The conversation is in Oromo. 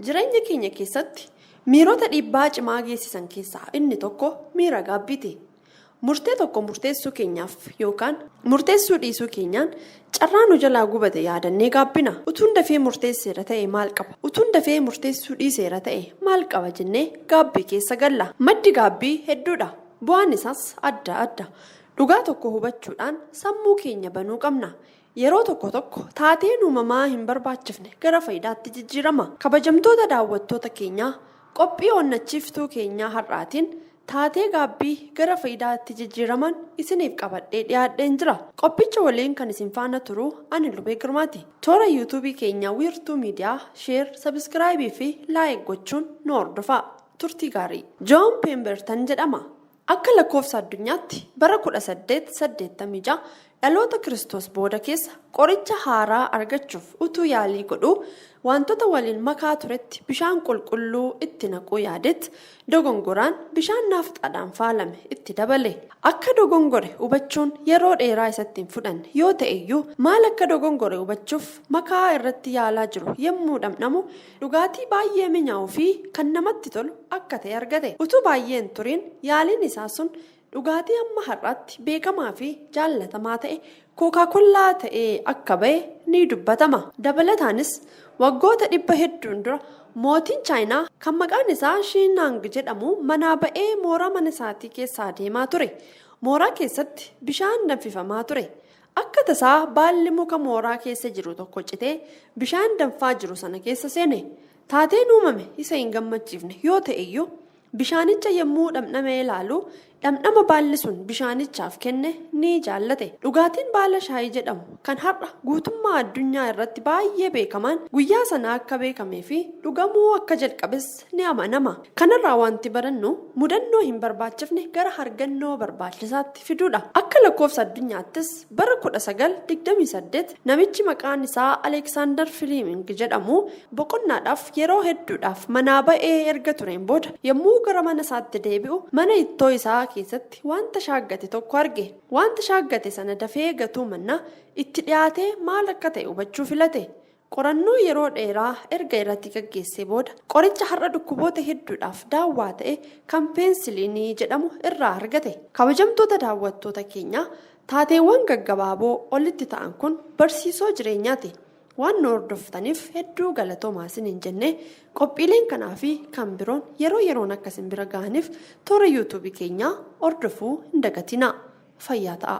Jireenya keenya keessatti miirota dhiibbaa cimaa geessisan keessaa inni tokko miira gaabbiiti. Murtee tokko murteessuu keenyaaf yookaan murteessuu dhiisuu keenyaan carraa nu jalaa gubate yaadannee gaabbina. Utuun dafee murteesseera ta'e maal qaba? Utuun dafee murteessuu dhiiseera ta'e maal qaba jennee gaabbii keessa galla. Maddi gaabbii hedduudha. Bu'aan isaas adda adda. Dhugaa tokko hubachuudhaan sammuu keenya banuu qabna. Yeroo tokko taateen uumamaa hin barbaachifne gara faayidaatti jijjiirama. Kabajamtoota daawwattoota keenyaa qophii onnachiiftuu keenyaa har'aatiin taatee gaabbii gara faayidaatti jijjiiraman isiniif qabadhee dhiyaadheen jira. Qophicha waliin kan isin faana turu ani Lubee Girmaati. Toora yuutuubii keenyaa wiirtuu miidiyaa sheer, sabiskiraayibii fi laayik gochuun nu hordofaa. Turtii gaarii. Joon Pemberton jedhama. Akka lakkoofsa addunyaatti bara 1886 dhaloota Kiristoos booda keessa qoricha haaraa argachuuf utuu yaalii godhuu wantoota waliin makaa turetti bishaan qulqulluu itti naquu yaadetti dogongoraan bishaan naafxaadhaan faalame itti dabale. Akka dogongore hubachuun yeroo dheeraa isatti hin fudhanne yoo ta'eyyuu maal akka dogongore hubachuuf makaa irratti yaalaa jiru yommuu dhamdhamu dhugaatii baay'ee mi'aawuu fi kan namatti tolu akka ta'e argate. Utuu baay'ee hin turiin yaaliin isaa sun dhugaatii amma har'aatti beekamaa fi jaallatamaa ta'e Kookaa-Kollaa ta'ee akka ba'e ni dubbatama. Dabalataanis waggoota 100 dura mootiin Chaayinaa kan maqaan isaa Shiinang jedhamu manaa ba'ee mooraa mana isaatii keessaa deemaa ture. Mooraa keessatti bishaan danfifamaa ture. Akka tasaa baalli muka mooraa keessa jiru tokko citee bishaan danfaa jiru sana keessa seene. Taateen uumame isa hin gammachiifne yoo ta'eyyuu bishaanicha yommuu dhamdhamee ilaalu dhamdhama baalli sun bishaanichaaf kenne ni jaallate. Dhugaatiin baala shaayii jedhamu kan har'a guutummaa addunyaa irratti baay'ee beekaman guyyaa sana akka beekamee fi dhugamuu akka jalqabes ni amanama. Kanarraa wanti barannu mudannoo hin barbaachifne gara argannoo barbaachisaatti fiduudha. Akka lakkoofsa addunyaattis bara 1928 namichi maqaan isaa Aleksaandar Filiiming jedhamu boqonnaadhaaf yeroo hedduudhaaf manaa ba'ee erga tureen booda yommuu gara mana isaatti deebi'u mana ittoo isaa keessatti wanta shaaggate tokko arge. Wanta shaaggate sana dafee gatuu mannaa itti dhiyaatee maal akka ta'e hubachuu filate. Qorannoo yeroo dheeraa erga irratti gaggeessee booda qoricha har'a dhukkuboota hedduudhaaf daawwaa ta'e kan peensiliinii jedhamu irraa argate. Kabajamtoota daawwattoota keenyaa taateewwan gaggabaaboo olitti ta'an kun barsiisoo jireenyaati. Waan nu hordoftaniif hedduu galatoomaa isiniin jennee qophiileen kanaa fi kan biroon yeroo yeroon akka isin bira ga'aniif toora yuutuubii keenyaa hordofuu hin dagatinaa. Fayyaa ta'a.